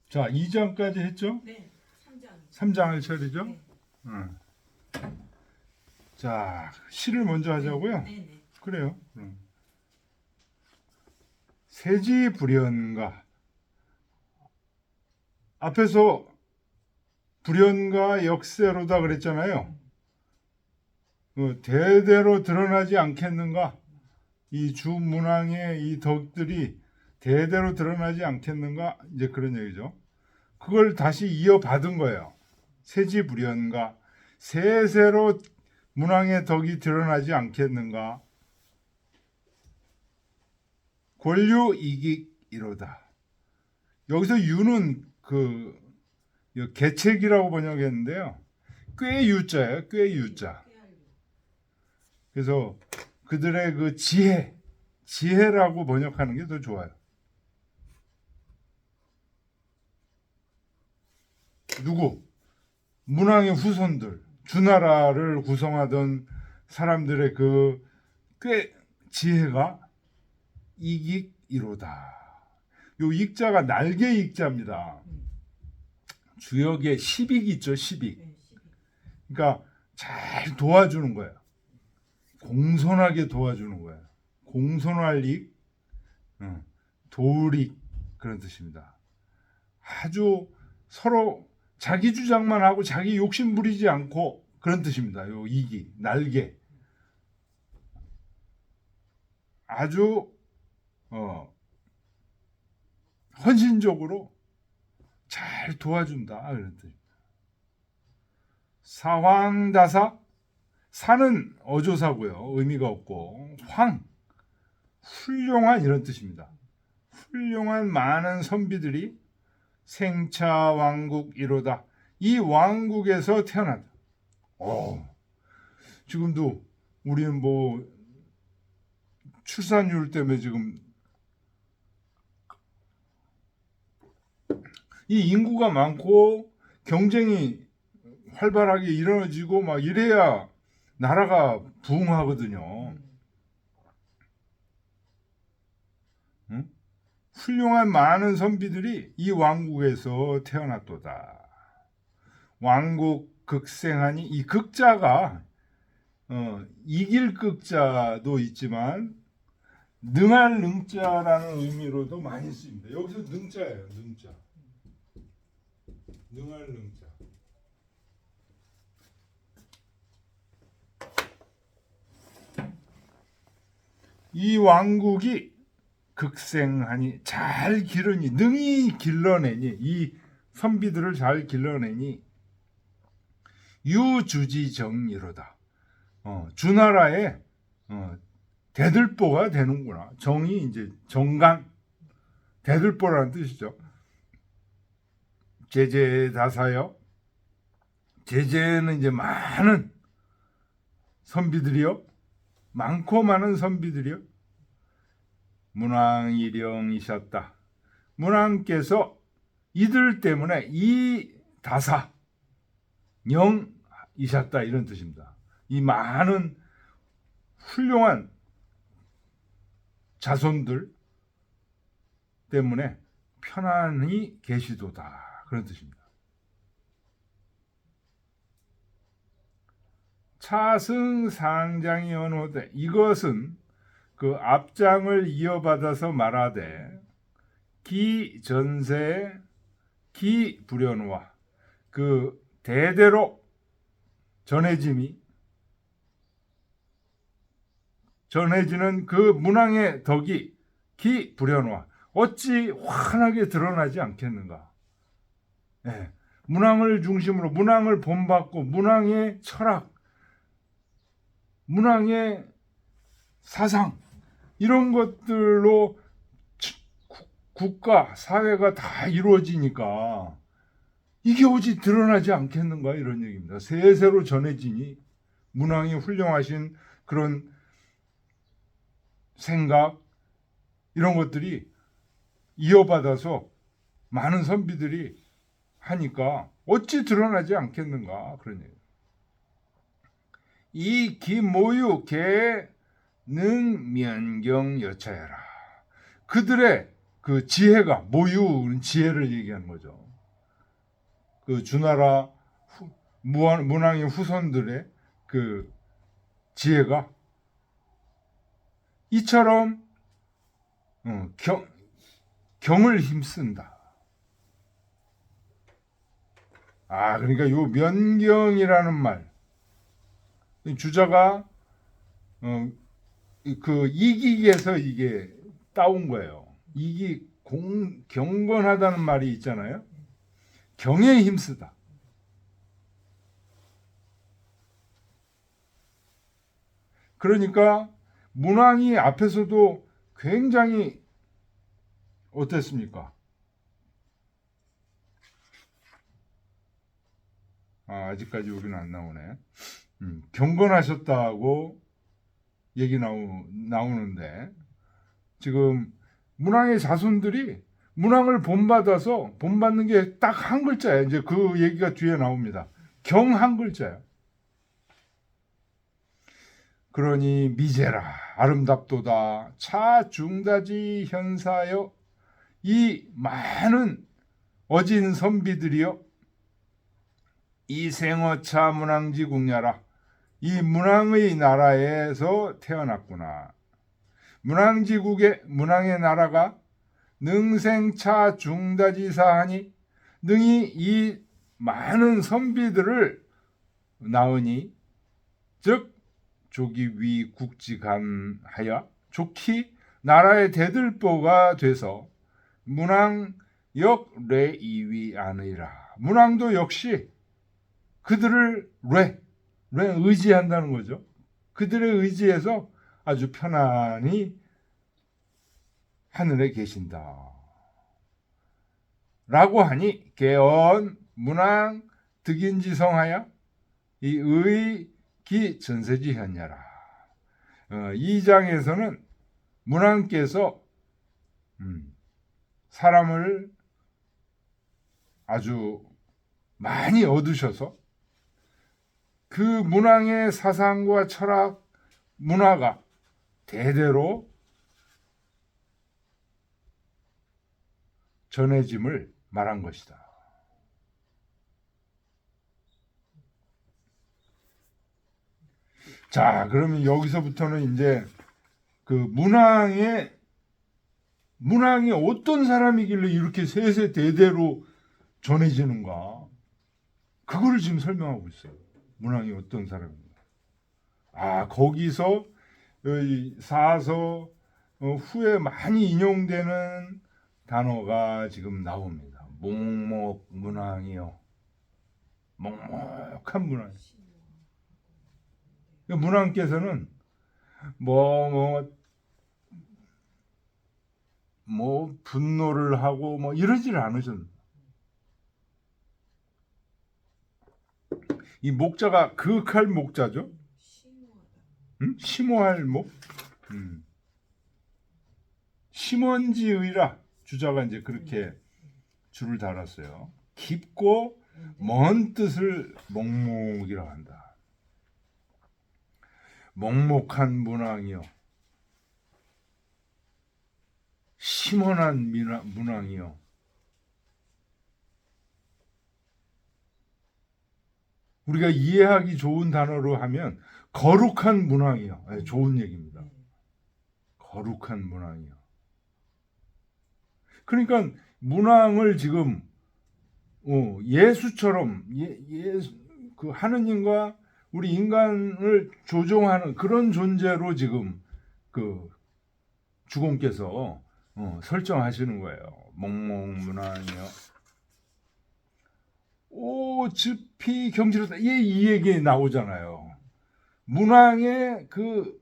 자, 2장까지 했죠? 네. 3장. 3장을 처리죠? 네. 응. 자, 시를 먼저 하자고요. 네, 네. 그래요. 세지불연가. 앞에서 불연가 역세로다 그랬잖아요. 대대로 드러나지 않겠는가? 이 주문왕의 이 덕들이 대대로 드러나지 않겠는가? 이제 그런 얘기죠. 그걸 다시 이어받은 거예요. 세지불연가. 세세로 문왕의 덕이 드러나지 않겠는가? 권류이익이로다. 여기서 유는 그 개책이라고 번역했는데요. 꽤 유자예요. 꽤 유자. 그래서 그들의 그 지혜라고 번역하는 게 더 좋아요. 누구? 문왕의 후손들, 주나라를 구성하던 사람들의 그 꽤 지혜가 이익이로다. 요 익자가 날개 익자입니다. 주역에 10익 있죠, 10익. 네, 12. 그러니까 잘 도와주는 거예요. 공손하게 도와주는 거예요. 공손할 익, 도울 익 그런 뜻입니다. 아주 서로 자기 주장만 하고 자기 욕심 부리지 않고 그런 뜻입니다. 요 익이, 날개. 아주 헌신적으로 잘 도와준다 그런 뜻입니다. 사황다사, 사는 어조사고요. 의미가 없고 훌륭한 이런 뜻입니다. 훌륭한 많은 선비들이 생차왕국 이로다. 이 왕국에서 태어난다. 지금도 우리는 뭐 출산율 때문에 지금 이 인구가 많고 경쟁이 활발하게 이루어지고 막 이래야 나라가 부흥하거든요. 응? 훌륭한 많은 선비들이 이 왕국에서 태어났도다. 왕국 극생하니 이 극자가 이길 극자도 있지만 능할 능자라는 의미로도 많이 쓰입니다. 여기서 능자예요. 능자. 능할 능자. 이 왕국이 극생하니 잘 기르니 능히 길러내니 이 선비들을 잘 길러내니 유주지정이로다. 주나라의 대들보가 되는구나. 정이 이제 정강 대들보라는 뜻이죠. 제제다사여. 제제는 이제 많은 선비들이요. 많고 많은 선비들이요. 문왕일령이셨다. 문왕께서 이들 때문에 이 다사 영이셨다 이런 뜻입니다. 이 많은 훌륭한 자손들 때문에 편안히 계시도다 그런 뜻입니다. 차승상장이 언호되 이것은 그 앞장을 이어받아서 말하되 기전세 기불연화 그 대대로 전해지는 그 문왕의 덕이 기불연화 어찌 환하게 드러나지 않겠는가. 네. 문왕을 중심으로 문왕을 본받고 문왕의 철학 문왕의 사상 이런 것들로 국가 사회가 다 이루어지니까 이게 어찌 드러나지 않겠는가 이런 얘기입니다. 세세로 전해지니 문왕이 훌륭하신 그런 생각 이런 것들이 이어받아서 많은 선비들이 하니까 어찌 드러나지 않겠는가 그런 얘기. 이 기모유 개 능면경 여차여라. 그들의 그 지혜가 모유 지혜를 얘기하는 거죠. 그 주나라 문왕의 후손들의 그 지혜가 이처럼 경을 힘쓴다. 그러니까 요 면경이라는 말, 주자가 그 이기에서 이게 따온 거예요. 이기 경건하다는 말이 있잖아요. 경에 힘쓰다. 그러니까 문왕이 앞에서도 굉장히 어땠습니까? 아직까지 여기는 안 나오네. 경건하셨다고 얘기 나오는데 지금 문왕의 자손들이 문왕을 본받는 게 딱 한 글자예요. 이제 그 얘기가 뒤에 나옵니다. 경 한 글자예요. 그러니 미제라 아름답도다 차중다지 현사여 이 많은 어진 선비들이여 이 생어차 문왕지 국야라 이 문왕의 나라에서 태어났구나. 문왕의 나라가 능생차 중다지사하니 능히 이 많은 선비들을 낳으니 즉 조기 위 국지간하여 좋기 나라의 대들보가 돼서 문왕 역례이위 아니라 문왕도 역시 그들을 의지한다는 거죠. 그들의 의지에서 아주 편안히 하늘에 계신다. 라고 하니 개언 문왕 득인지성하여 이 의기 전세지현야라. 2장에서는 문왕께서 사람을 아주 많이 얻으셔서 그 문왕의 사상과 철학, 문화가 대대로 전해짐을 말한 것이다. 자, 그러면 여기서부터는 이제 그 문왕이 어떤 사람이길래 이렇게 세세대대로 전해지는가? 그거를 지금 설명하고 있어요. 문왕이 어떤 사람인가? 거기서 사서 후에 많이 인용되는 단어가 지금 나옵니다. 몽목 문왕이요. 몽목한 문왕. 문왕께서는 분노를 하고 이러지를 않으셨는데 이 목자가 극할 목자죠. 심오할 목. 심원지의라 주자가 이제 그렇게 줄을 달았어요. 깊고 먼 뜻을 몽목이라고 한다. 몽목한 문왕이요. 심원한 문왕이요. 우리가 이해하기 좋은 단어로 하면 거룩한 문왕이요. 좋은 얘기입니다. 거룩한 문왕이요. 그러니까 문왕을 지금 예수처럼 그 하느님과 우리 인간을 조종하는 그런 존재로 지금 그 주공께서 설정하시는 거예요. 몽목문왕이요. 즙히 경지로다. 이 얘기 나오잖아요. 문왕의 그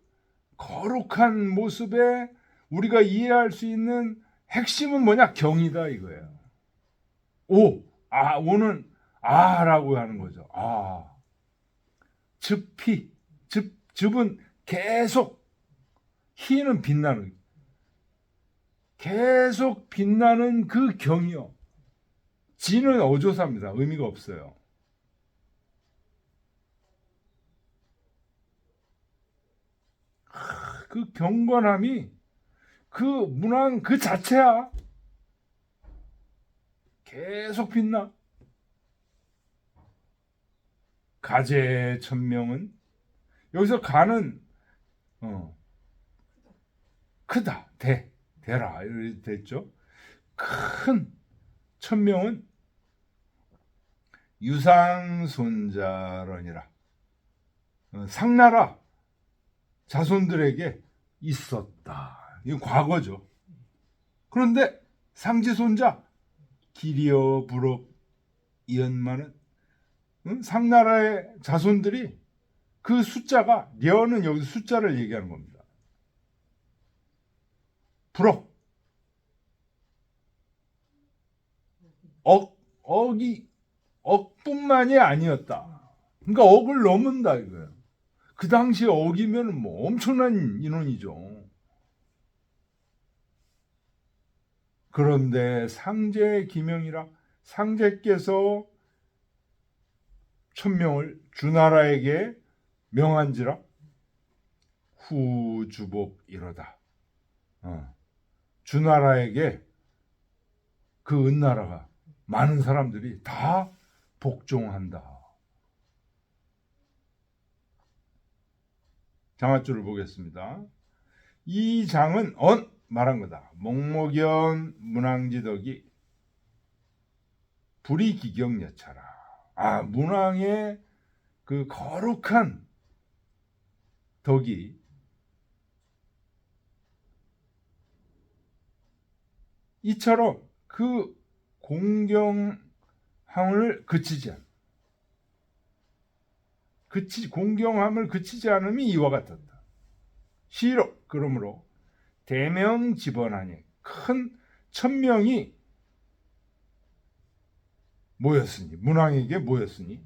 거룩한 모습에 우리가 이해할 수 있는 핵심은 뭐냐? 경이다 이거예요. 오는 라고 하는 거죠. 즙은 계속, 희는 빛나는, 계속 빛나는 그 경이요. 지는 어조사입니다. 의미가 없어요. 그 경건함이 그 문왕 그 자체야. 계속 빛나. 가재 천명은 여기서 가는 크다, 대라 이렇게 됐죠. 큰 천명은 유상손자러니라. 상나라 자손들에게 있었다. 이건 과거죠. 그런데 상지손자 기리어 부록 이언마는 상나라의 자손들이 그 숫자가 려는 여기서 숫자를 얘기하는 겁니다. 부록 억뿐만이 아니었다. 그러니까 억을 넘은다 이거예요. 그 당시에 억이면 뭐 엄청난 인원이죠. 그런데 상제 기명이라 상제께서 천명을 주나라에게 명한지라 후주복 이러다. 주나라에게 그 은나라가 많은 사람들이 다 복종한다. 장화줄을 보겠습니다. 이 장은 말한 거다. 목목연 문왕지덕이 불이기경여차라. 문왕의 그 거룩한 덕이 이처럼 그 공경함을 공경함을 그치지 않음이 이와 같았다. 시로 그러므로 대명집원하니 큰 천명이 모였으니 문왕에게 모였으니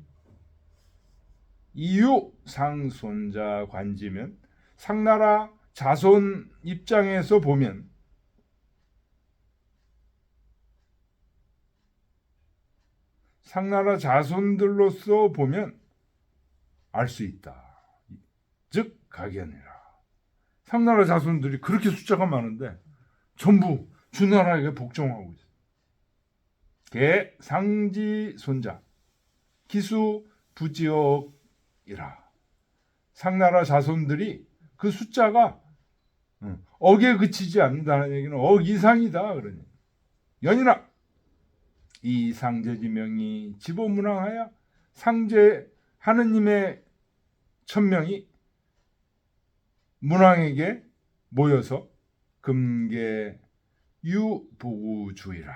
이유 상손자 관지면 상나라 자손 입장에서 보면 상나라 자손들로서 보면 알 수 있다. 즉 각연이라. 상나라 자손들이 그렇게 숫자가 많은데 전부 주나라에게 복종하고 있어요. 개 상지 손자 기수 부지옥이라. 상나라 자손들이 그 숫자가 억에 그치지 않는다는 얘기는 억 이상이다. 그러니 연이나 이 상제지명이 지보문왕하여 상제 하느님의 천명이 문왕에게 모여서 금계 유보구주의라.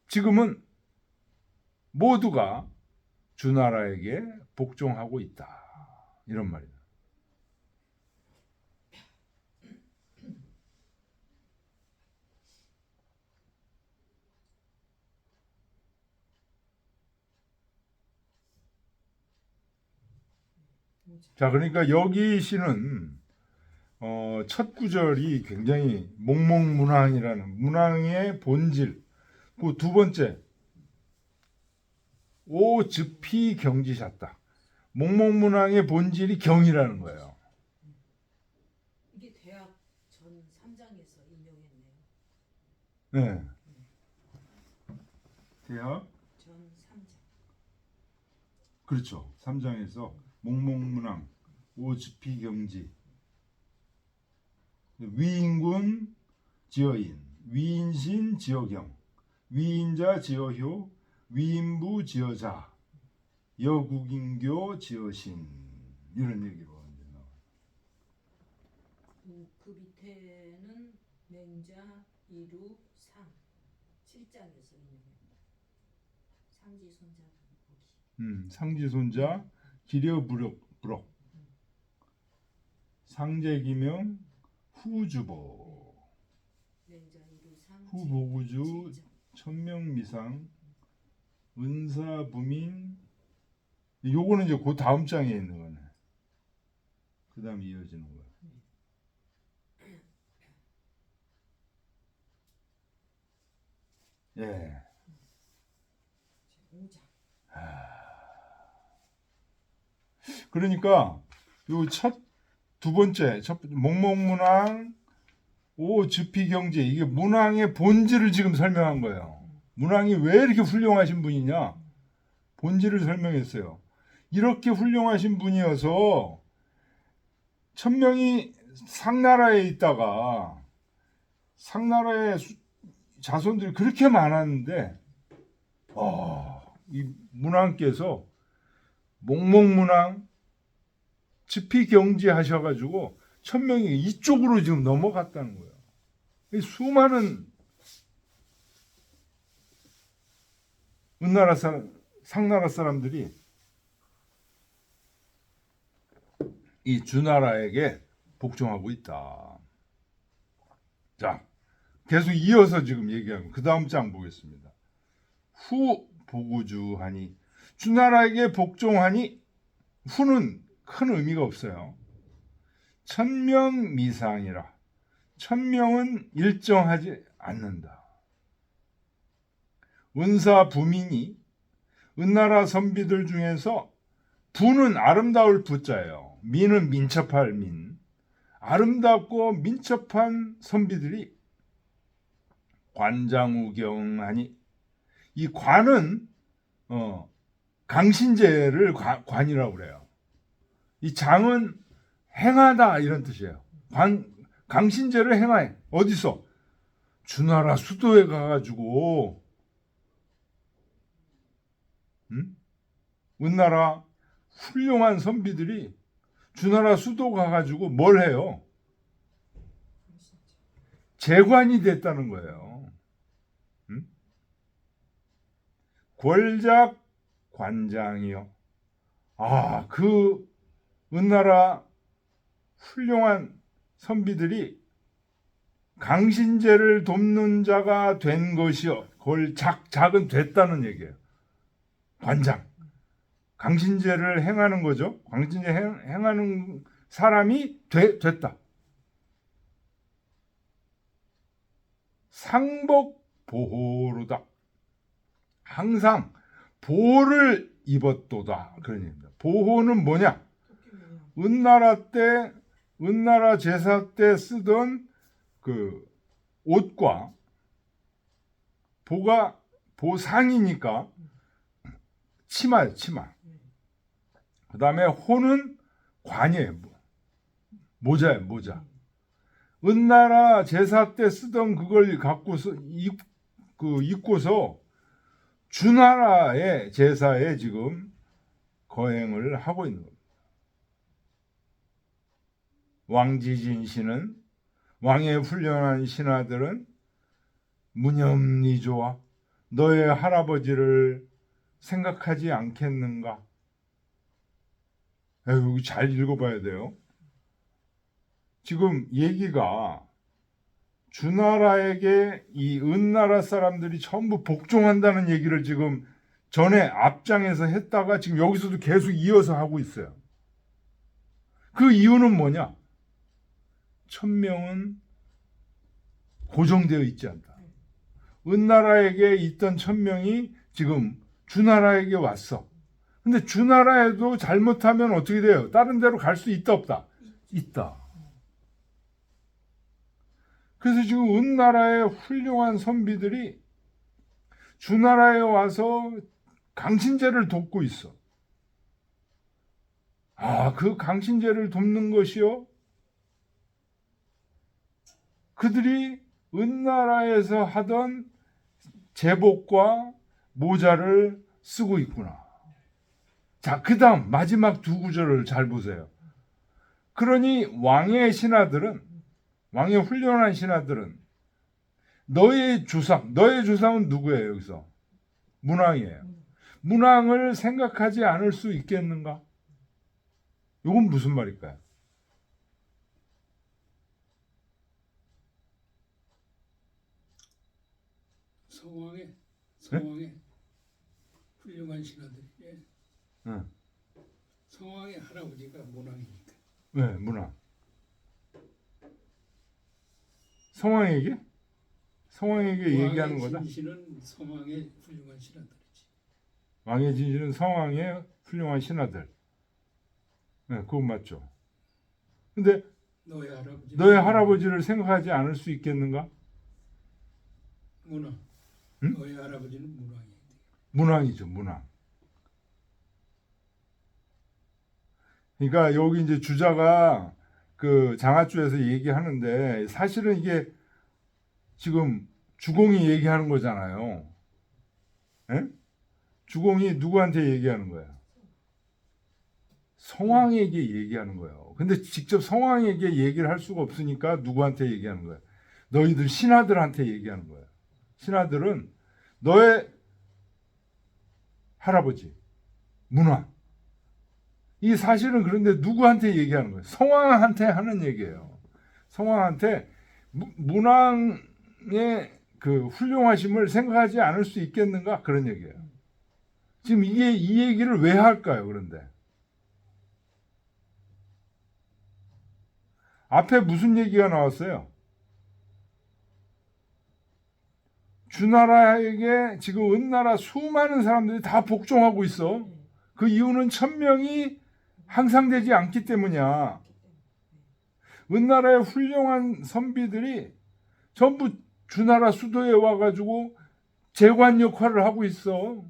지금은 모두가 주나라에게 복종하고 있다. 이런 말이다. 자, 그러니까 여기 시는 첫 구절이 굉장히 목목문왕이라는 문왕의 본질, 그 두 번째 오즉피 경지샷다. 목목문왕의 본질이 경이라는 거예요. 이게 대학 전 3장에서 인용했네요. 네. 대학 전 3장. 그렇죠. 3장에서 목목문왕 오즉피 경지 위인군 지어인 위인신 지어경 위인자 지어효 위인부 지어자 여국인교 지어신 이런 얘기로 이제 나와요. 그 밑에는 맹자 이루 상 7장에서 인용했다. 상지손자 보기. 상지손자 기려부록 상제기명 후주보 맹자 이루 상 후보구주 7장. 천명미상 은사부민 요거는 이제 그 다음 장에 있는 거네. 그 다음 이어지는 거야. 예. 5장. 그러니까 요 두 번째 목목문왕 오즉피경제 이게 문왕의 본질을 지금 설명한 거예요. 문왕이 왜 이렇게 훌륭하신 분이냐? 본질을 설명했어요. 이렇게 훌륭하신 분이어서 천명이 상나라에 있다가 상나라의 자손들이 그렇게 많았는데 이 문왕께서 몽몽문왕 즉피경지하셔가지고 천명이 이쪽으로 지금 넘어갔다는 거예요. 이 수많은 은나라 사람, 상나라 사람들이 이 주나라에게 복종하고 있다. 자, 계속 이어서 지금 얘기하고 그 다음 장 보겠습니다. 후 보구주하니 주나라에게 복종하니 후는 큰 의미가 없어요. 천명미상이라 천명은 일정하지 않는다. 은사 부민이 은나라 선비들 중에서 부는 아름다울 부자예요. 민은 민첩할 민. 아름답고 민첩한 선비들이 관장우경하니 이 관은 강신제를 관이라고 그래요. 이 장은 행하다 이런 뜻이에요. 강신제를 행하해. 어디서? 주나라 수도에 가가지고 은나라 훌륭한 선비들이 주나라 수도 가가지고 뭘 해요? 재관이 됐다는 거예요. 권작 관장이요. 그 은나라 훌륭한 선비들이 강신제를 돕는 자가 된 것이요. 작은 됐다는 얘기예요. 관장. 강신제를 행하는 거죠. 강신제 행하는 사람이 됐다. 상복 보호로다. 항상 보호를 입었도다. 그런 얘기입니다. 보호는 뭐냐? 은나라 제사 때 쓰던 그 옷과 보상이니까 치마예요, 치마. 그 다음에 호는 관이에요. 모자예요, 모자. 은나라 제사 때 쓰던 그걸 갖고서 입고서 주나라의 제사에 지금 거행을 하고 있는 겁니다. 왕지진 씨는 왕의 훌륭한 신하들은 무념리조와 너의 할아버지를 생각하지 않겠는가? 여기 잘 읽어봐야 돼요. 지금 얘기가 주나라에게 이 은나라 사람들이 전부 복종한다는 얘기를 지금 전에 앞장에서 했다가 지금 여기서도 계속 이어서 하고 있어요. 그 이유는 뭐냐? 천명은 고정되어 있지 않다. 은나라에게 있던 천명이 지금 주나라에게 왔어. 근데 주나라에도 잘못하면 어떻게 돼요? 다른 데로 갈 수 있다 없다? 있다. 그래서 지금 은나라의 훌륭한 선비들이 주나라에 와서 강신제를 돕고 있어. 그 강신제를 돕는 것이요. 그들이 은나라에서 하던 제복과 모자를 쓰고 있구나. 자, 그 다음 마지막 두 구절을 잘 보세요. 그러니 왕의 훌륭한 신하들은 너의 조상은 누구예요? 여기서 문왕이에요. 문왕을 생각하지 않을 수 있겠는가? 이건 무슨 말일까요? 성왕의 훌륭한 신하들이 성왕의 할아버지가 문왕이니까. 네, 문왕. 성왕에게 얘기하는 거다. 왕의 진실은 성왕의 훌륭한 신하들이지. 왕의 진실은 성왕의 훌륭한 신하들. 네, 그건 맞죠. 근데 너의 할아버지를 생각하지 않을 수 있겠는가? 문왕. 응? 너의 할아버지는 문왕이. 문왕이죠, 문왕. 그러니까 여기 이제 주자가 그 장하주에서 얘기하는데 사실은 이게 지금 주공이 얘기하는 거잖아요. 예? 주공이 누구한테 얘기하는 거야? 성왕에게 얘기하는 거예요. 근데 직접 성왕에게 얘기를 할 수가 없으니까 누구한테 얘기하는 거야? 너희들 신하들한테 얘기하는 거야. 신하들은 너의 할아버지 문왕. 이 사실은 그런데 누구한테 얘기하는 거예요? 성왕한테 하는 얘기예요. 성왕한테 문왕의 그 훌륭하심을 생각하지 않을 수 있겠는가? 그런 얘기예요. 지금 이 얘기를 왜 할까요? 그런데 앞에 무슨 얘기가 나왔어요? 주나라에게 지금 은나라 수많은 사람들이 다 복종하고 있어. 그 이유는 천명이 항상되지 않기 때문이야. 은나라의 훌륭한 선비들이 전부 주나라 수도에 와가지고 재관 역할을 하고 있어.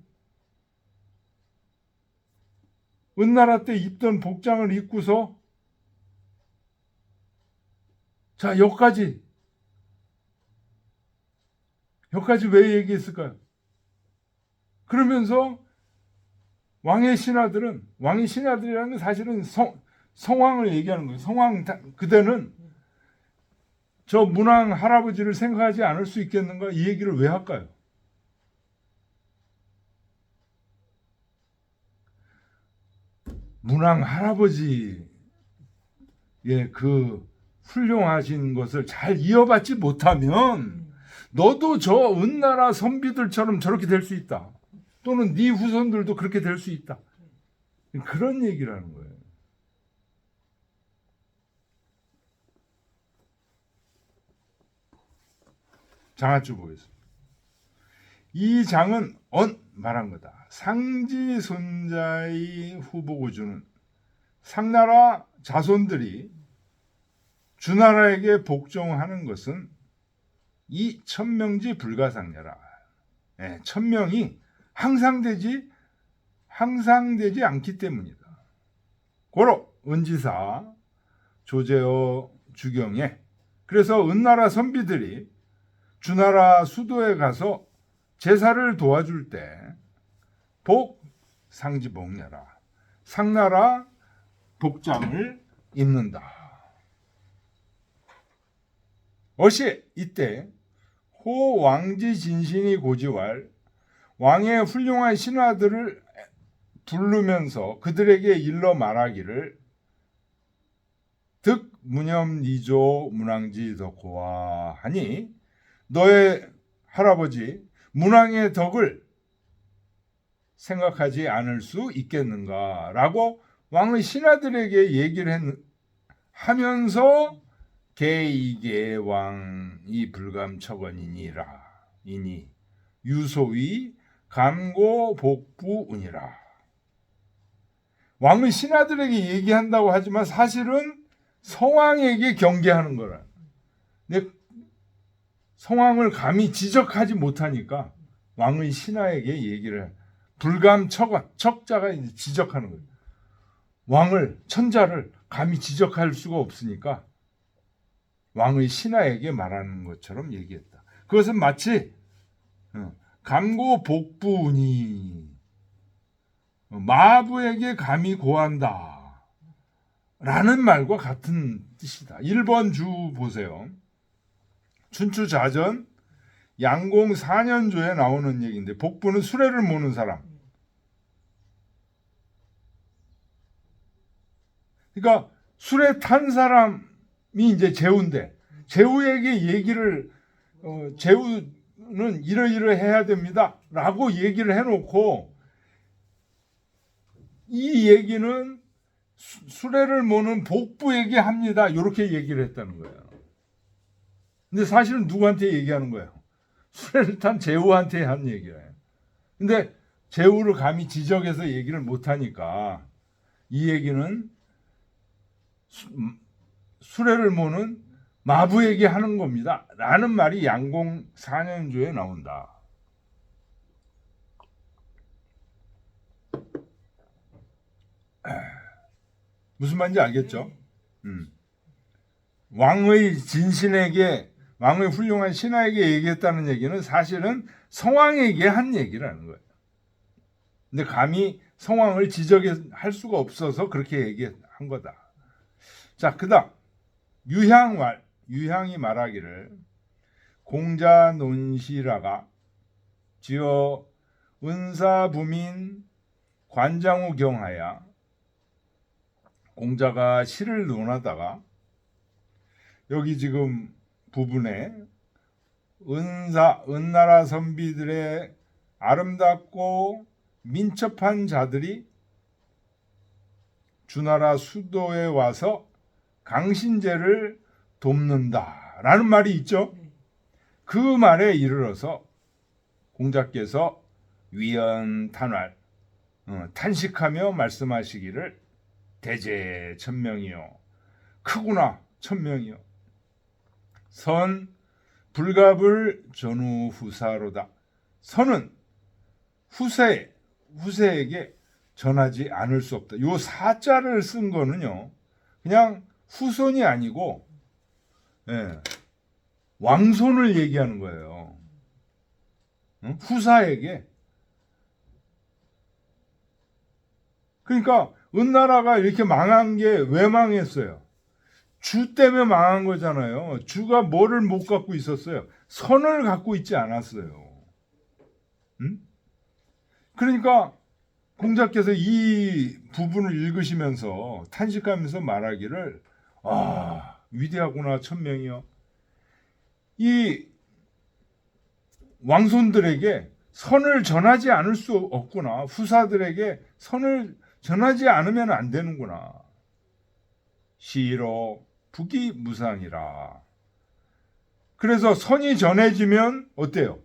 은나라 때 입던 복장을 입고서 자, 여기까지 왜 얘기했을까요? 그러면서 왕의 신하들이라는 건 사실은 성왕을 얘기하는 거예요. 성왕 그대는 저 문왕 할아버지를 생각하지 않을 수 있겠는가? 이 얘기를 왜 할까요? 문왕 할아버지의 그 훌륭하신 것을 잘 이어받지 못하면 너도 저 은나라 선비들처럼 저렇게 될 수 있다. 또는 네 후손들도 그렇게 될 수 있다. 그런 얘기를 하는 거예요. 장하주 보겠습니다. 이 장은 말한 거다. 상지 손자의 후보고주는 상나라 자손들이 주나라에게 복종하는 것은 이 천명지 불가상녀라. 천명이 항상되지 않기 때문이다. 고로 은지사 조제어 주경에 그래서 은나라 선비들이 주나라 수도에 가서 제사를 도와줄 때 복 상지복녀라 상나라 복장을 입는다. 어시 이때 호 왕지 진신이 고지왈 왕의 훌륭한 신하들을 부르면서 그들에게 일러 말하기를 득 무념 문왕지 덕호와 하니 너의 할아버지 문왕의 덕을 생각하지 않을 수 있겠는가라고 왕의 신하들에게 얘기를 하면서 개이계 왕이 불감처건이니라 이니 유소위 감고복부운이라. 왕의 신하들에게 얘기한다고 하지만 사실은 성왕에게 경계하는 거라. 근데 성왕을 감히 지적하지 못하니까 왕의 신하에게 얘기를 불감처건 척자가 이제 지적하는 거예요. 왕을 천자를 감히 지적할 수가 없으니까 왕의 신하에게 말하는 것처럼 얘기했다. 그것은 마치 감고복부운이 마부에게 감히 고한다 라는 말과 같은 뜻이다. 1번 주 보세요. 춘추자전 양공 4년조에 나오는 얘기인데 복부는 수레를 모는 사람. 그러니까 수레 탄 사람이 이제 제후인데 제후에게 얘기를 제후는 이러이러해야 됩니다 라고 얘기를 해놓고 이 얘기는 수레를 모는 복부에게 합니다 이렇게 얘기를 했다는 거예요. 근데 사실은 누구한테 얘기하는 거예요? 수레를 탄 제후한테 한 얘기예요. 근데 제후를 감히 지적해서 얘기를 못하니까 이 얘기는 수레를 모는 마부에게 하는 겁니다 라는 말이 양공 4년조에 나온다. 무슨 말인지 알겠죠? 네. 왕의 진신에게, 왕의 훌륭한 신하에게 얘기했다는 얘기는 사실은 성왕에게 한 얘기라는 거예요. 근데 감히 성왕을 지적할 수가 없어서 그렇게 얘기한 거다. 자, 그다음 유향이 말하기를 공자 논시라가 지어 은사부민 관장후 경하야. 공자가 시를 논하다가 여기 지금 부분에 은나라 선비들의 아름답고 민첩한 자들이 주나라 수도에 와서 강신제를 돕는다라는 말이 있죠. 네. 그 말에 이르러서 공자께서 위연탄활 탄식하며 말씀하시기를 대제 천명이요 크구나 천명이요 선 불갑을 전후 후사로다. 선은 후세에게 전하지 않을 수 없다. 요 사자를 쓴 거는요 그냥 후손이 아니고 왕손을 얘기하는 거예요. 후사에게. 그러니까 은나라가 이렇게 망한 게 왜 망했어요? 주 때문에 망한 거잖아요. 주가 뭐를 못 갖고 있었어요? 선을 갖고 있지 않았어요. 그러니까 공자께서 이 부분을 읽으시면서 탄식하면서 말하기를 위대하구나 천명이요. 이 왕손들에게 선을 전하지 않을 수 없구나. 후사들에게 선을 전하지 않으면 안 되는구나. 시로 북이 무상이라. 그래서 선이 전해지면 어때요?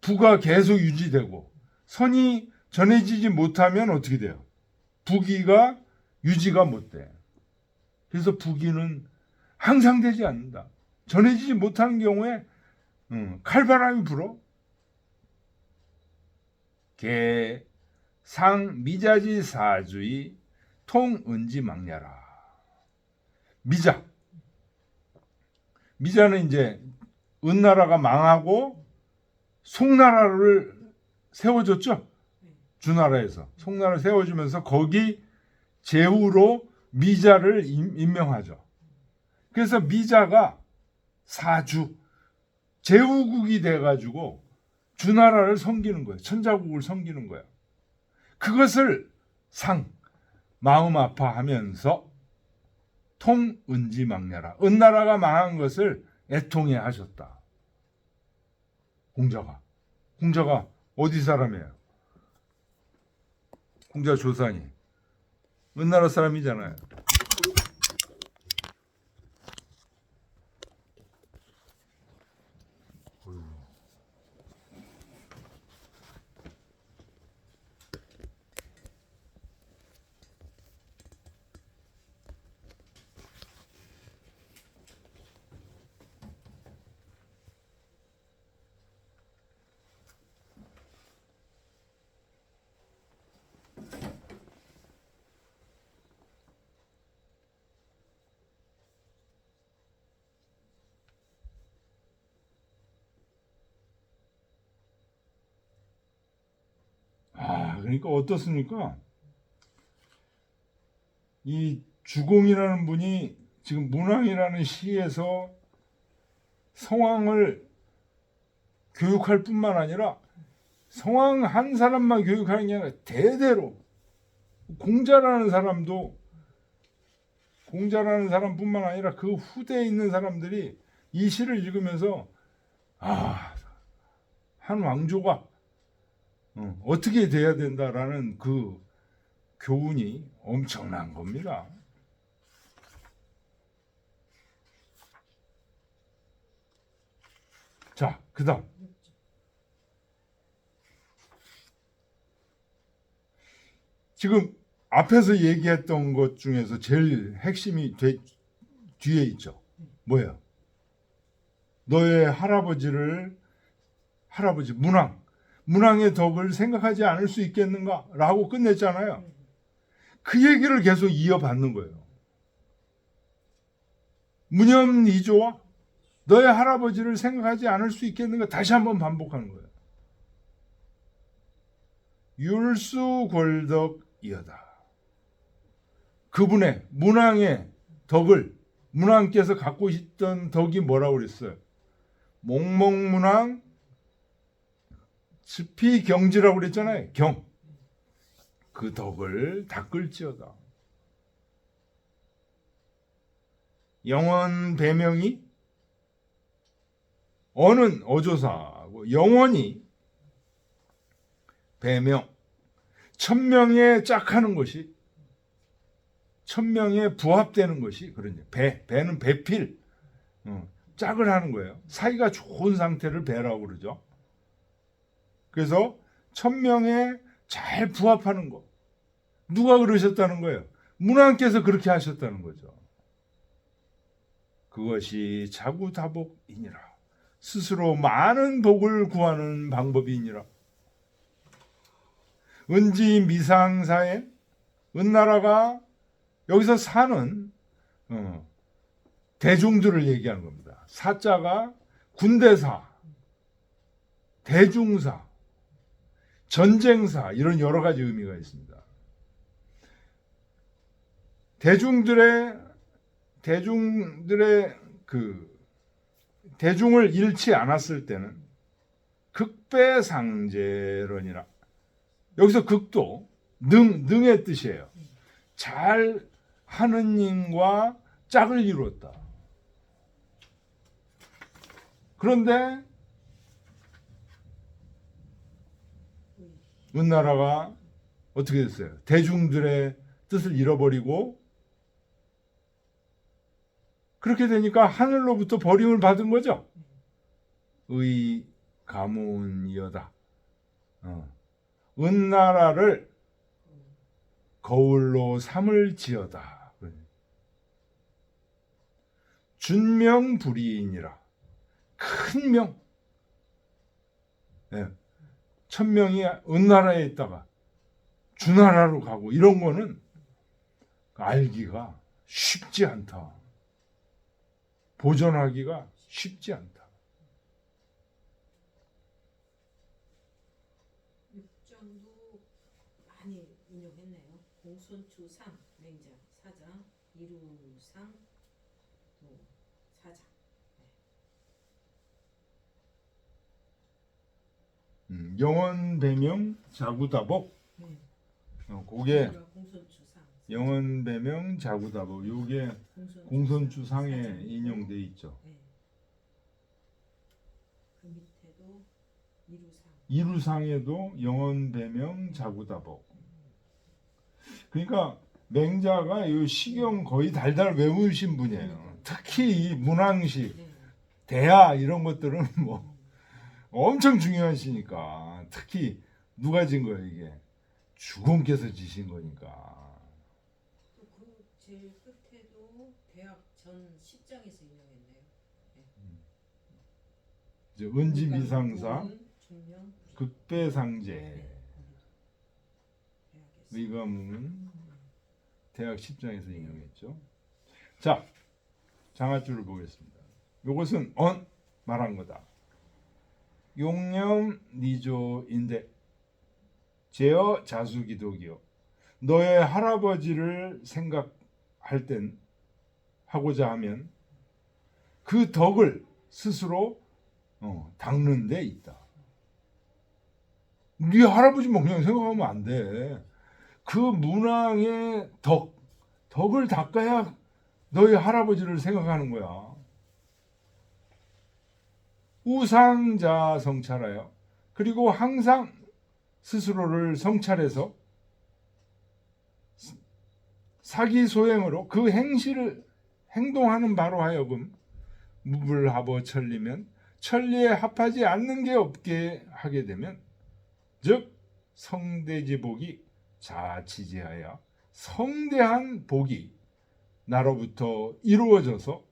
부가 계속 유지되고 선이 전해지지 못하면 어떻게 돼요? 부기가 유지가 못 돼. 그래서 부기는 항상 되지 않는다. 전해지지 못하는 경우에 칼바람이 불어. 개, 상, 미자지 사주의 통은지 망냐라. 미자는 이제 은나라가 망하고 송나라를 세워줬죠. 주나라에서 송나라를 세워주면서 거기 제후로 미자를 임명하죠. 그래서 미자가 사주 제후국이 돼가지고 주나라를 섬기는 거예요. 천자국을 섬기는 거예요. 그것을 마음 아파하면서 통은지 망냐라. 은나라가 망한 것을 애통해 하셨다. 공자가 어디 사람이에요? 공자 조상이 은나라 사람이잖아요. 그러니까 어떻습니까? 이 주공이라는 분이 지금 문왕이라는 시에서 성왕을 교육할 뿐만 아니라 성왕 한 사람만 교육하는 게 아니라 대대로 공자라는 사람뿐만 아니라 그 후대에 있는 사람들이 이 시를 읽으면서 한 왕조가 어떻게 돼야 된다라는 그 교훈이 엄청난 겁니다. 자, 그다음 지금 앞에서 얘기했던 것 중에서 제일 핵심이 뒤에 있죠. 뭐예요? 너의 할아버지 문왕의 덕을 생각하지 않을 수 있겠는가? 라고 끝냈잖아요. 그 얘기를 계속 이어받는 거예요. 무념이조와 너의 할아버지를 생각하지 않을 수 있겠는가 다시 한번 반복하는 거예요. 율수골덕이여다. 그분의 문왕의 덕을 문왕께서 갖고 있던 덕이 뭐라고 그랬어요? 몽몽문왕 스피경지라고 그랬잖아요. 경. 그 덕을 닦을지어다. 영원 배명이 어는 어조사고 영원히 배명 천명에 짝하는 것이 천명에 부합되는 것이 그런 배는 배필 짝을 하는 거예요. 사이가 좋은 상태를 배라고 그러죠. 그래서 천명에 잘 부합하는 거 누가 그러셨다는 거예요? 문왕께서 그렇게 하셨다는 거죠. 그것이 자구다복이니라. 스스로 많은 복을 구하는 방법이니라. 은지 미상사에 은나라가 여기서 사는 대중들을 얘기하는 겁니다. 사자가 군대사, 대중사, 전쟁사 이런 여러 가지 의미가 있습니다. 대중을 잃지 않았을 때는 극배상제론이라. 여기서 극도 능의 뜻이에요. 잘 하는 님과 짝을 이루었다. 그런데 은나라가 어떻게 됐어요? 대중들의 뜻을 잃어버리고 그렇게 되니까 하늘로부터 버림을 받은 거죠. 의 가문이여다. 은나라를 거울로 삼을지어다. 준명불이이니라. 큰 명. 네. 천명이 은나라에 있다가 주나라로 가고 이런 거는 알기가 쉽지 않다. 보존하기가 쉽지 않다. 육전도 많이 인용했네요. 공손추상, 맹자, 사장, 이루상, 사장. 영원 배명 자구다복. 그게 공손추상. 영원 배명 자구다복. 요게 공손추상에 사장. 인용돼 있죠. 네. 그 밑에도 이루상. 이루상에도 영원 배명 자구다복. 그러니까 맹자가 이 시경 거의 달달 외우신 분이에요. 특히 이 문왕시, 네. 대하 이런 것들은 뭐 엄청 중요한 시니까. 특히 누가 진 거예요 이게? 주공께서 지신 거니까. 또 그 제일 끝에도 대학 전 10장에서 인용했네요. 이제 은지비상사 중명 극배상제 대학에서. 의가문은 대학 10장에서 인용했죠. 자, 장하줄을 보겠습니다. 이것은 말한 거다. 용념 니조인데 제어 자수기독이요. 너의 할아버지를 생각할 땐 하고자 하면 그 덕을 스스로 닦는 데 있다. 네 할아버지만 그냥 생각하면 안 돼. 그 문왕의 덕을 닦아야 너희 할아버지를 생각하는 거야. 우상자 성찰하여 그리고 항상 스스로를 성찰해서 사기소행으로 그 행실을 행동하는 바로 하여금 무불합어 천리면 천리에 합하지 않는 게 없게 하게 되면 즉 성대지복이 자치지하여 성대한 복이 나로부터 이루어져서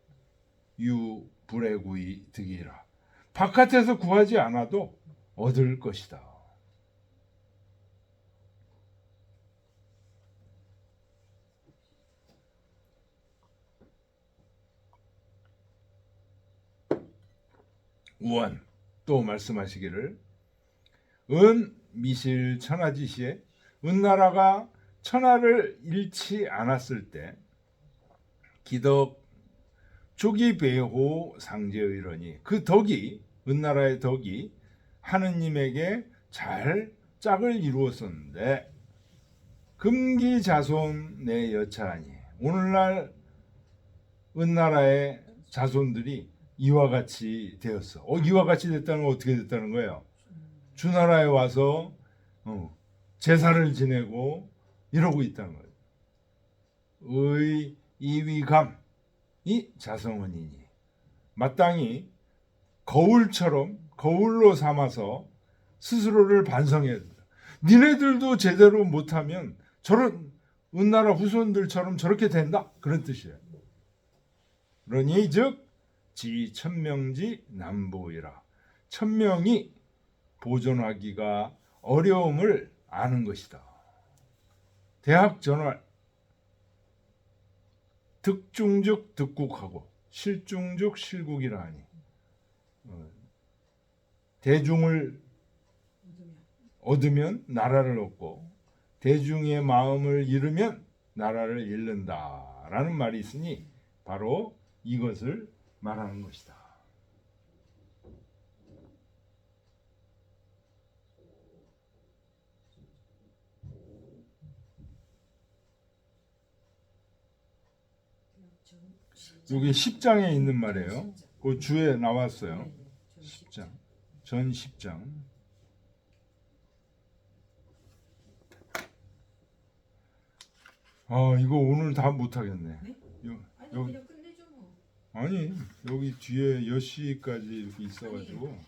유불애구이 득이라. 바깥에서 구하지 않아도 얻을 것이다. 우원 또 말씀하시기를 은 미실 천하지시에 은나라가 천하를 잃지 않았을 때 기덕 조기 배호 상제의러니 그 덕이 은나라의 덕이 하느님에게 잘 짝을 이루었었는데 금기 자손 내 여차하니 오늘날 은나라의 자손들이 이와 같이 되었어. 이와 같이 됐다는 건 어떻게 됐다는 거예요? 주나라에 와서 제사를 지내고 이러고 있다는 거예요. 의 이위감이 자성원이니 마땅히 거울로 삼아서 스스로를 반성해야 된다. 니네들도 제대로 못하면 저런 은나라 후손들처럼 저렇게 된다. 그런 뜻이에요. 그러니 즉 지천명지 남보이라. 천명이 보존하기가 어려움을 아는 것이다. 대학 전월 득중즉 득국하고 실중즉 실국이라 하니 대중을 얻으면 나라를 얻고 대중의 마음을 잃으면 나라를 잃는다라는 말이 있으니 바로 이것을 말하는 것이다. 여기 10장에 있는 말이에요. 그 주에 나왔어요. 10장. 전 10장. 이거 오늘 다 못하겠네. 네? 아니 여기, 그냥 끝내죠 뭐. 아니 여기 뒤에 10시까지 이렇게 있어가지고 여기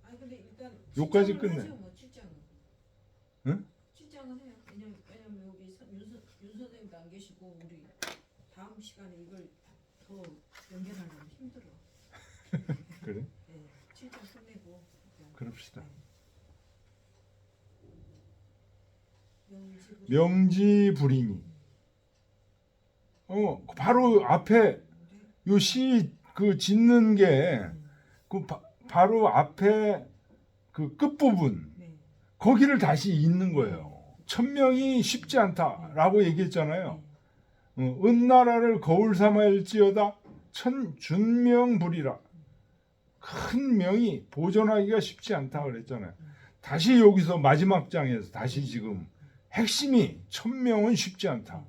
아니 근데 일단 요까지 7장을 끝내. 하죠, 뭐 7장은. 응? 7장은 해요. 왜냐면 여기 윤 선생님도 안 계시고 우리 다음 시간에 이걸 더 연결하려면 힘들어. 그래? 네, 7장 끝내고 그냥. 그럽시다. 네. 명지불이니. 바로 앞에 요 시 그 짓는 게 그 바로 앞에 그 끝부분 네. 거기를 다시 잇는 거예요. 천명이 쉽지 않다라고 얘기했잖아요. 은나라를 거울 삼아일지어다 천준명불이라. 큰 명이 보존하기가 쉽지 않다 그랬잖아요. 다시 여기서 마지막 장에서 다시 지금 핵심이 천명은 쉽지 않다.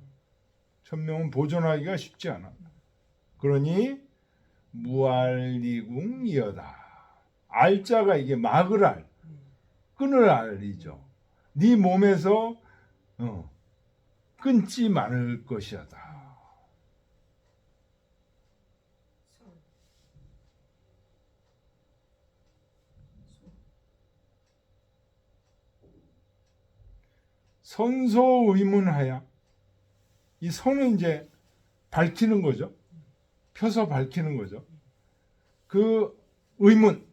천명은 보존하기가 쉽지 않아. 그러니 무알리궁이여다. 알자가 이게 막을 알, 끈을 알이죠. 네 몸에서 끊지 말을 것이다. 선소의문하야. 이 선은 이제 밝히는 거죠. 펴서 밝히는 거죠. 그 의문,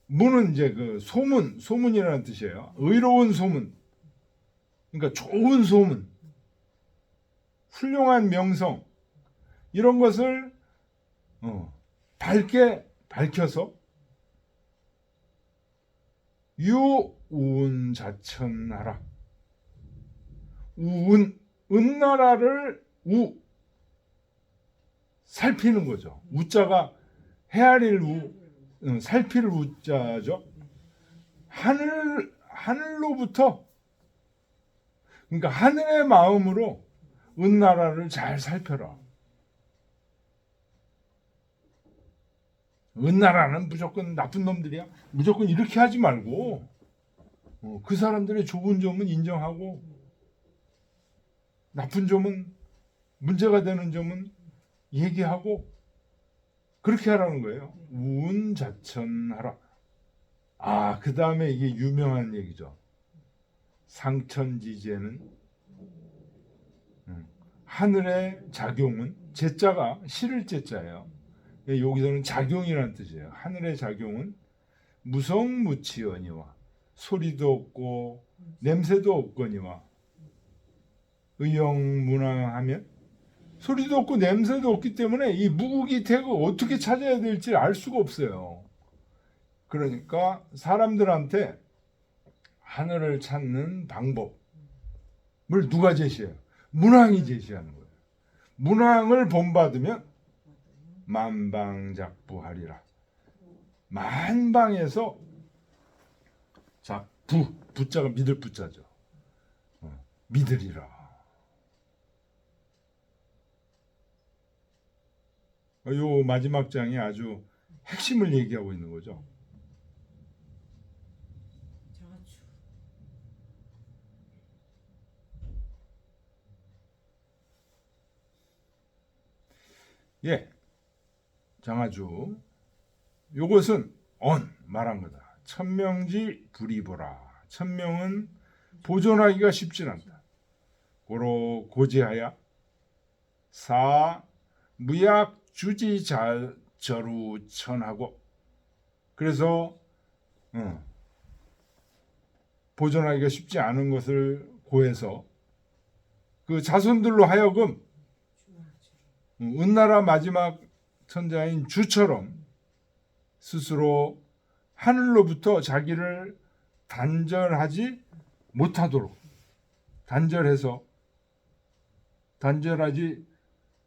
문은 이제 그 소문이라는 뜻이에요. 의로운 소문. 그러니까 좋은 소문, 훌륭한 명성 이런 것을 밝게 밝혀서 유운자천하라. 은나라를 살피는 거죠. 우자가 헤아릴 살필 우자죠. 하늘로부터 그러니까 하늘의 마음으로 은나라를 잘 살펴라. 은나라는 무조건 나쁜 놈들이야. 무조건 이렇게 하지 말고 그 사람들의 좋은 점은 인정하고 나쁜 점은 문제가 되는 점은 얘기하고 그렇게 하라는 거예요. 우운자천하라. 그 다음에 이게 유명한 얘기죠. 상천지제는 하늘의 작용은 제자가 실을 제자예요. 여기서는 작용이라는 뜻이에요. 하늘의 작용은 무성무치언이와 소리도 없고 냄새도 없거니와 의영문화하면 소리도 없고 냄새도 없기 때문에 이 무국이택을 어떻게 찾아야 될지 알 수가 없어요. 그러니까 사람들한테 하늘을 찾는 방법을 누가 제시해요? 문왕이 제시하는 거예요. 문왕을 본받으면 만방작부하리라. 만방에서 자, 부자가 믿을 부자죠. 믿으리라. 요 마지막 장이 아주 핵심을 얘기하고 있는 거죠. 장아추. 예, 장아주. 요것은 말한 거다. 천명지 불이보라. 천명은 보존하기가 쉽진 않다. 고로 고지하야 사 무약 주지자저루 천하고. 그래서 보존하기가 쉽지 않은 것을 고해서 그 자손들로 하여금 은나라 마지막 천자인 주처럼 스스로 하늘로부터 자기를 단절하지 못하도록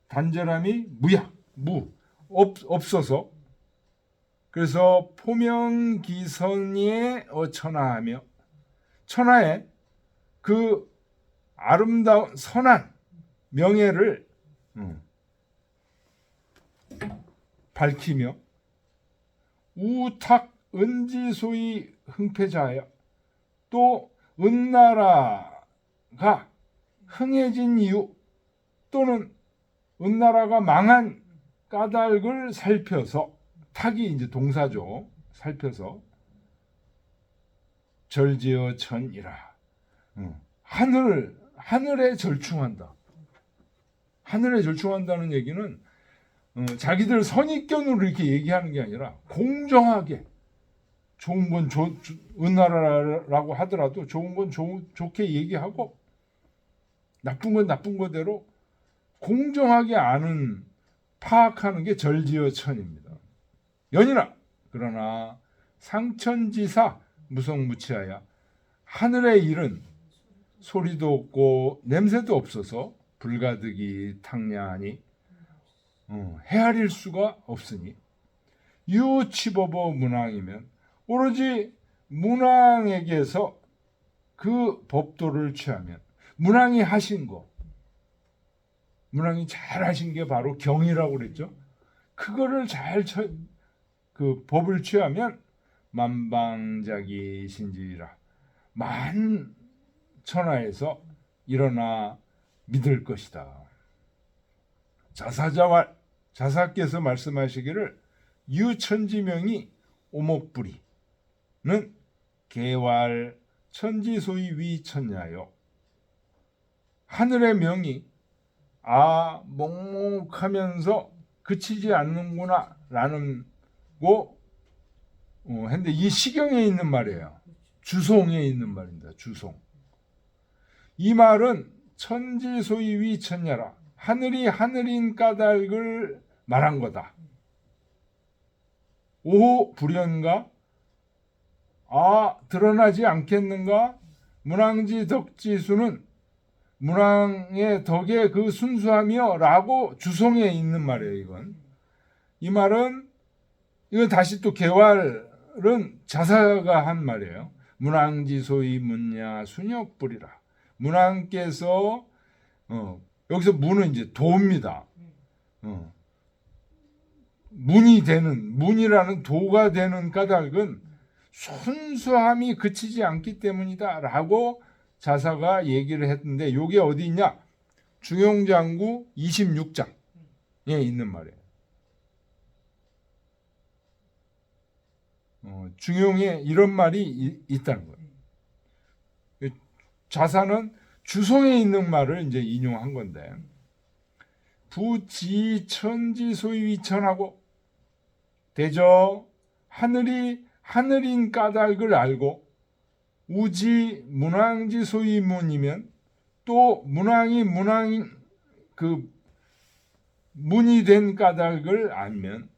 단절함이 없어서 그래서 포명기선에 천하하며 천하에 그 아름다운 선한 명예를 밝히며 우탁 은지소위 흥패자하여 또 은나라가 흥해진 이유 또는 은나라가 망한 까닭을 살펴서 탁이 이제 동사죠. 살펴서 절지어 천이라. 하늘에 절충한다. 하늘에 절충한다는 얘기는 자기들 선입견으로 이렇게 얘기하는 게 아니라 공정하게 좋은 건 은나라라고 하더라도 좋은 건 좋게 얘기하고 나쁜 건 나쁜 거대로 공정하게 파악하는 게 절지어천입니다. 연이나 그러나 상천지사 무성무치하야 하늘의 일은 소리도 없고 냄새도 없어서 불가득이 탕야하니 헤아릴 수가 없으니 유치법어 문왕이면 오로지 문왕에게서 그 법도를 취하면 문왕이 하신 거 문왕이 잘 하신 게 바로 경이라고 그랬죠. 그거를 그 법을 취하면 만방자기 신지라 만천하에서 일어나 믿을 것이다. 자사께서 말씀하시기를 유천지명이 오목부리는 개활 천지소위 위천야요. 하늘의 명이 먹먹하면서 그치지 않는구나 라는 거 했는데 이 시경에 있는 말이에요. 주송에 있는 말입니다. 주송. 이 말은 천지소위 위천야라. 하늘이 하늘인 까닭을 말한 거다. 오 불연가? 드러나지 않겠는가? 문왕지 덕지수는 문왕의 덕의 그 순수하며 라고 주송에 있는 말이에요. 이 말은 이건 다시 또 개활은 자사가 한 말이에요. 문왕지소위 문야 순역불이라. 문왕께서 여기서 문은 이제 도입니다. 문이라는 도가 되는 까닭은 순수함이 그치지 않기 때문이다라고 자사가 얘기를 했는데 이게 어디 있냐? 중용장구 26장에 있는 말이에요. 중용에 이런 말이 있다는 거예요. 자사는 주송에 있는 말을 이제 인용한 건데 부지천지소위 위천하고 대저 하늘이 하늘인 까닭을 알고 우지 문왕지 소위 문이면 또 문왕이 문왕인 그 문이 된 까닭을 알면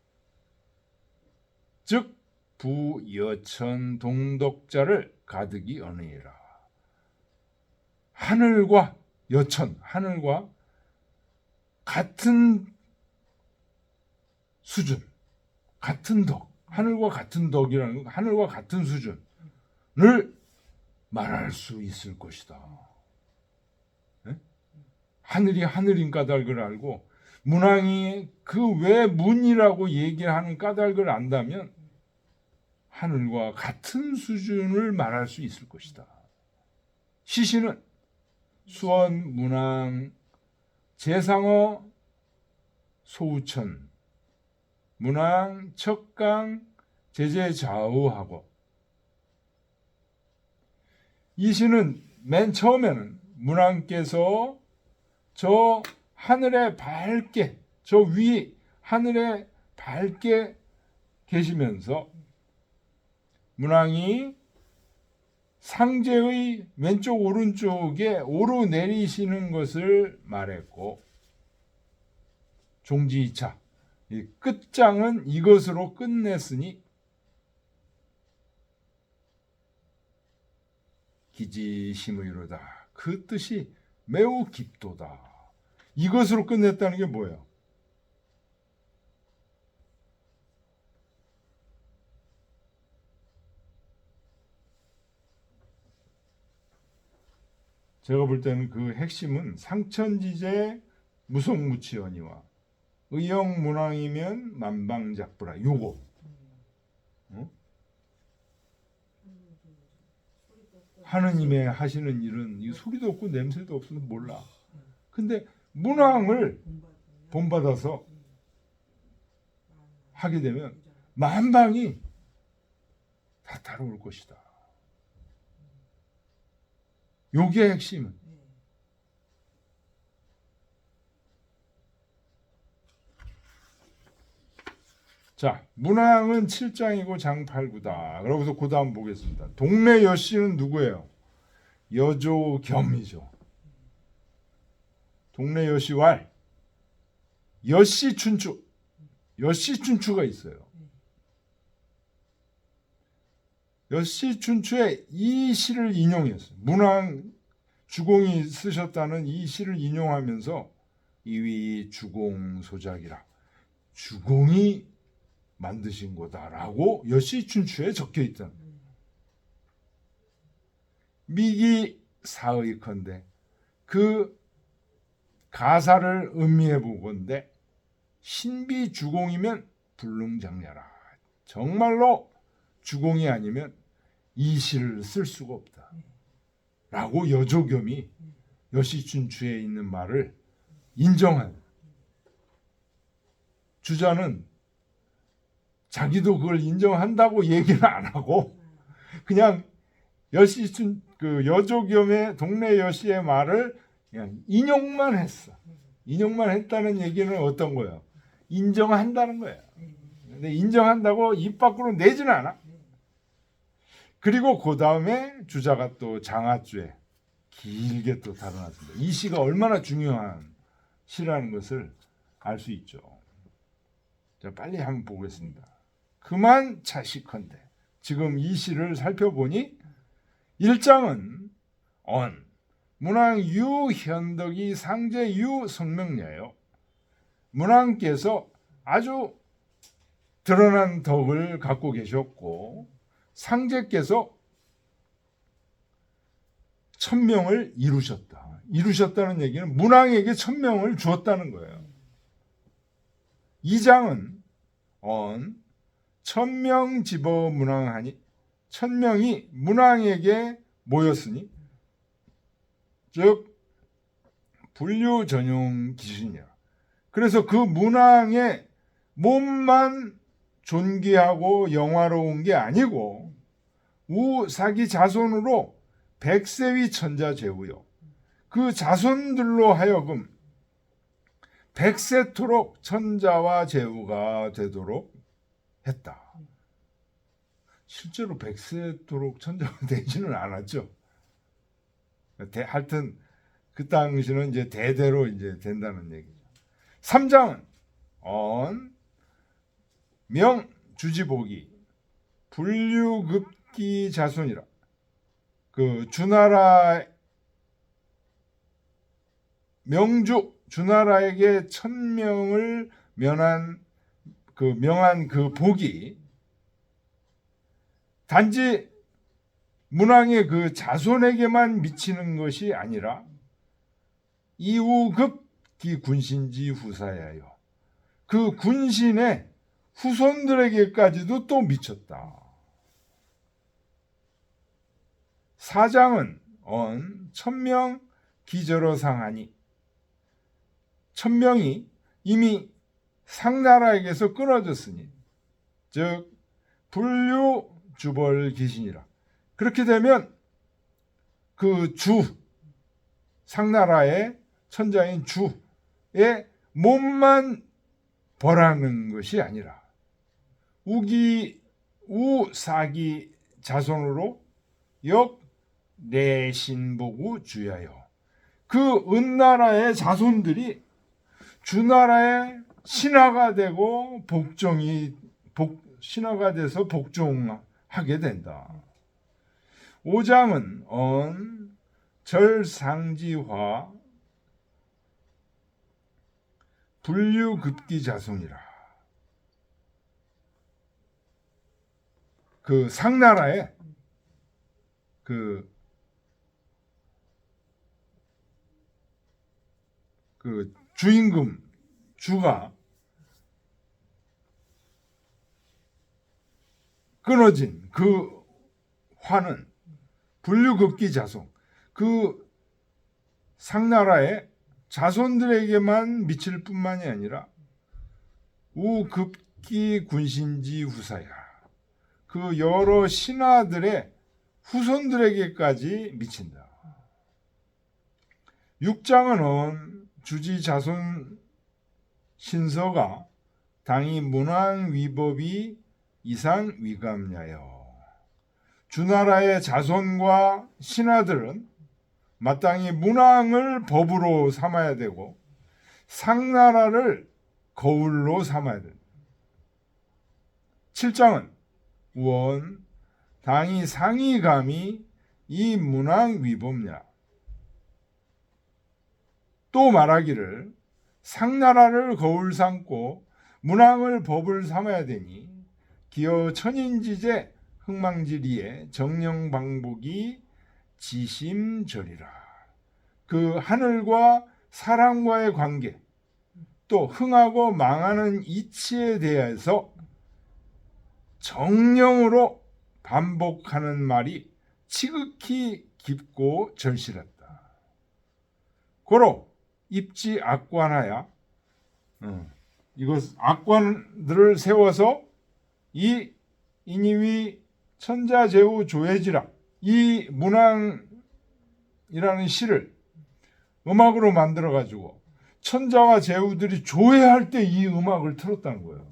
즉 부여천 동덕자를 가득이 언으리라. 하늘과 여천, 하늘과 같은 수준, 같은 덕, 하늘과 같은 덕이라는 건 하늘과 같은 수준을 말할 수 있을 것이다. 네? 하늘이 하늘인 까닭을 알고 문왕이 그 왜 문이라고 얘기하는 까닭을 안다면 하늘과 같은 수준을 말할 수 있을 것이다. 시시는 수원, 문왕, 제상어, 소우천, 문왕, 척강, 제제좌우하고 이 시는 맨 처음에는 문왕께서 저 하늘에 밝게 저 위 하늘에 밝게 계시면서 문왕이 상제의 왼쪽 오른쪽에 오르내리시는 것을 말했고 종지이차 이 끝장은 이것으로 끝냈으니 기지심의로다. 그 뜻이 매우 깊도다. 이것으로 끝냈다는 게 뭐예요? 제가 볼 때는 그 핵심은 상천지제 무속무치언이와 의영문왕이면 만방작부라. 요거. 하느님의 하시는 일은 이 소리도 없고 냄새도 없어서 몰라. 근데 문왕을 본받아서 하게 되면 만방이 다 따라올 것이다. 요게 핵심은. 자, 문왕은 7장이고 장 8구다. 그러고서 그 다음 보겠습니다. 동래 여씨는 누구예요? 여조겸이죠. 동래 여씨왈 여씨춘추. 여씨춘추가 있어요. 여씨춘추의 이 시를 인용했어요. 문왕 주공이 쓰셨다는 이 시를 인용하면서 이위 주공 소작이라. 주공이 만드신 거다라고 여씨춘추에 적혀 있던. 미기 사의컨대 그 가사를 음미해 보건대 신비 주공이면 불능장려라. 정말로 주공이 아니면 이 시를 쓸 수가 없다. 라고 여조겸이 여씨춘추에 있는 말을 인정한. 주자는 자기도 그걸 인정한다고 얘기는 안 하고 그냥 그 여조겸의 동래 여씨의 말을 그냥 인용만 했어. 인용만 했다는 얘기는 어떤 거예요? 인정한다는 거예요. 근데 인정한다고 입 밖으로 내지는 않아. 그리고 그 다음에 주자가 또 장하주에 길게 또 다뤄놨습니다. 이 시가 얼마나 중요한 시라는 것을 알 수 있죠. 자, 빨리 한번 보겠습니다. 그만 차시컨대. 지금 이 시를 살펴보니 1장은 언, 문왕 유현덕이 상제 유성명녀예요. 문왕께서 아주 드러난 덕을 갖고 계셨고 상제께서 천명을 이루셨다. 이루셨다는 얘기는 문왕에게 천명을 주었다는 거예요. 2장은 언, 천명 집어 문왕하니 천명이 문왕에게 모였으니 즉 분류 전용 기준이야. 그래서 그 문왕의 몸만 존귀하고 영화로운 게 아니고 우사기 자손으로 백세위 천자 제후요. 그 자손들로 하여금 백세토록 천자와 제후가 되도록 했다. 실제로 백세토록 천자가 되지는 않았죠. 하여튼 그 당시는 이제 대대로 이제 된다는 얘기죠. 3장은 언 명주지복이 분류급기 자손이라. 그 주나라 주나라에게 천명을 명한 그 복이 단지 문왕의 그 자손에게만 미치는 것이 아니라 이후급기 군신지 후사야요. 그 군신의 후손들에게까지도 또 미쳤다. 사장은 천명 기저로 상하니, 천명이 이미 상나라에게서 끊어졌으니, 즉 분류 주벌 기신이라. 그렇게 되면 그 상나라의 천자인 주의 몸만 벌하는 것이 아니라 우사기 자손으로 내신복우 주야요. 그 은나라의 자손들이 주나라의 신하가 되고 신하가 돼서 복종하게 된다. 오장은 절상지화 분류급기 자손이라. 그 상나라의 그 주임금 주가 끊어진 그 화는 분류급기 자손, 그 상나라의 자손들에게만 미칠 뿐만이 아니라 우급기 군신지 후사야. 그 여러 신하들의 후손들에게까지 미친다. 육장은 주지 자손 신서가 당이 문왕 위법이 이상 위감냐여. 주나라의 자손과 신하들은 마땅히 문왕을 법으로 삼아야 되고 상나라를 거울로 삼아야 된다. 7장은 우원 당이 상이감이 이 문왕 위법냐. 또 말하기를 상나라를 거울 삼고 문왕을 법을 삼아야 되니 기어 천인지제 흥망지리에 정령방복이 지심절이라. 그 하늘과 사람과의 관계, 또 흥하고 망하는 이치에 대해서 정령으로 반복하는 말이 지극히 깊고 절실했다. 고로 입지 악관하야 이것 악관들을 세워서 이 인이위 천자제우 조해지라. 이 문왕이라는 시를 음악으로 만들어 가지고 천자와 제후들이 조회할 때 이 음악을 틀었다는 거예요.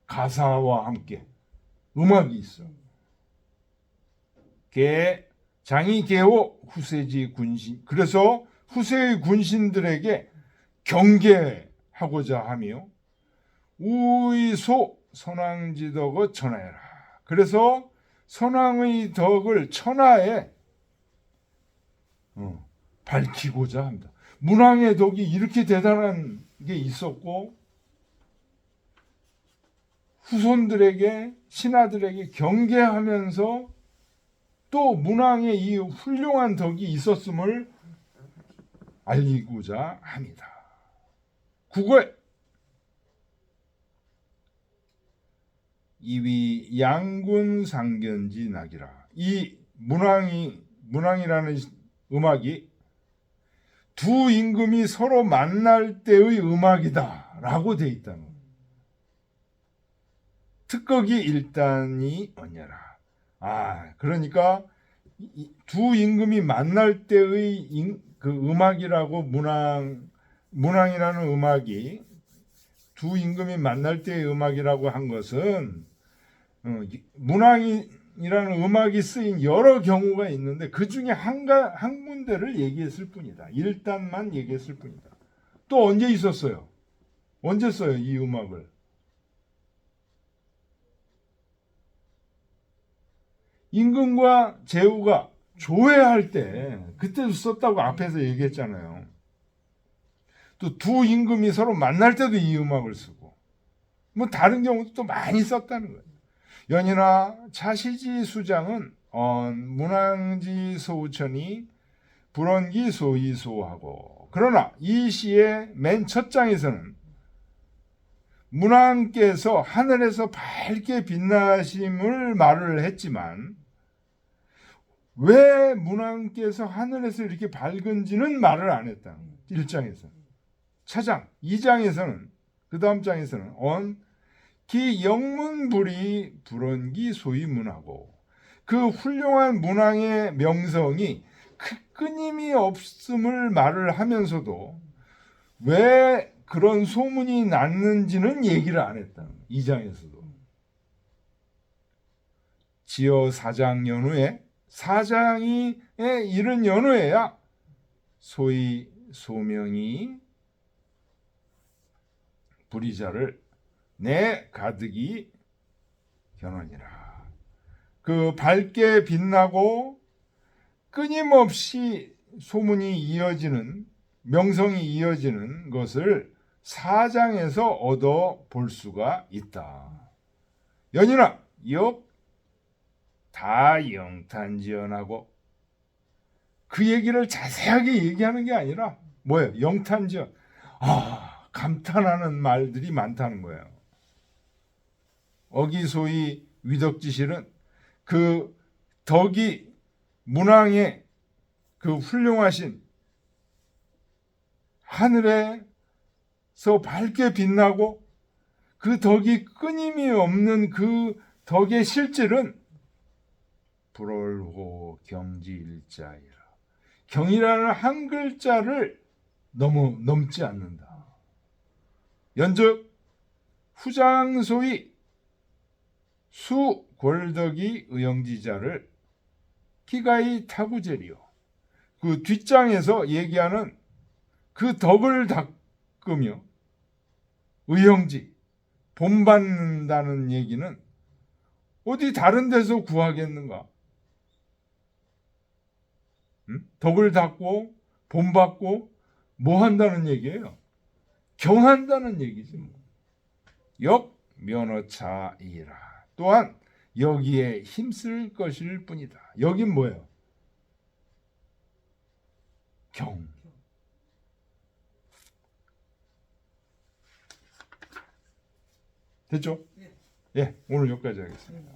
가사와 함께 음악이 있어. 장이 개호 후세지 군신. 그래서 후세의 군신들에게 경계하고자 하며 우의소 선왕지덕을 전하여라. 그래서 선왕의 덕을 천하에 밝히고자 합니다. 문왕의 덕이 이렇게 대단한 게 있었고 후손들에게 신하들에게 경계하면서 또 문왕의 이 훌륭한 덕이 있었음을 알리고자 합니다. 9월 이위 양군 상견지 낙이라. 이 문왕이라는 음악이 두 임금이 서로 만날 때의 음악이다라고 돼 있다는 거예요. 특극이 일단이 언냐라. 그러니까 두 임금이 만날 때의 그 음악이라고 문왕이라는 음악이 두 임금이 만날 때의 음악이라고 한 것은 문왕이라는 음악이 쓰인 여러 경우가 있는데 그 중에 한 군데를 얘기했을 뿐이다. 일단만 얘기했을 뿐이다. 또 언제 있었어요? 언제 써요 이 음악을? 임금과 제후가 조회할 때 그때도 썼다고 앞에서 얘기했잖아요. 또 두 임금이 서로 만날 때도 이 음악을 쓰고 뭐 다른 경우도 또 많이 썼다는 거예요. 연이나 차시지 수장은 문왕지 소우천이 불원기 소이소하고 그러나 이 시의 맨 첫 장에서는 문왕께서 하늘에서 밝게 빛나심을 말을 했지만 왜 문왕께서 하늘에서 이렇게 밝은지는 말을 안 했다. 1장에서. 차장 2장에서는 그 다음 장에서는 기 영문불이 불원기 소이문하고 그 훌륭한 문왕의 명성이 끊임이 없음을 말을 하면서도 왜 그런 소문이 났는지는 얘기를 안 했다. 2장에서도. 지어 사장 연후에 사장이 이른 연후에야 소위 소명이 불의자를 내 가득이 견원이라. 그 밝게 빛나고 끊임없이 소문이 이어지는 명성이 이어지는 것을 사장에서 얻어 볼 수가 있다. 연이나 역 다 영탄지연하고 그 얘기를 자세하게 얘기하는 게 아니라 뭐예요? 영탄지연. 감탄하는 말들이 많다는 거예요. 어기소위 위덕지실은 그 덕이 문왕의 그 훌륭하신 하늘에서 밝게 빛나고 그 덕이 끊임이 없는 그 덕의 실질은 불월호 경지일자이라. 경이라는 한 글자를 넘지 않는다. 연즉 후장소위 수골덕이 의영지자를 기가이 타구제리요. 그 뒷장에서 얘기하는 그 덕을 닦으며 의형지 본받는다는 얘기는 어디 다른 데서 구하겠는가? 덕을 닦고 본받고 뭐 한다는 얘기예요? 경한다는 얘기지. 역 면허차이라. 또한 여기에 힘쓸 것일 뿐이다. 여긴 뭐예요? 경. 됐죠? 예, 오늘 여기까지 하겠습니다.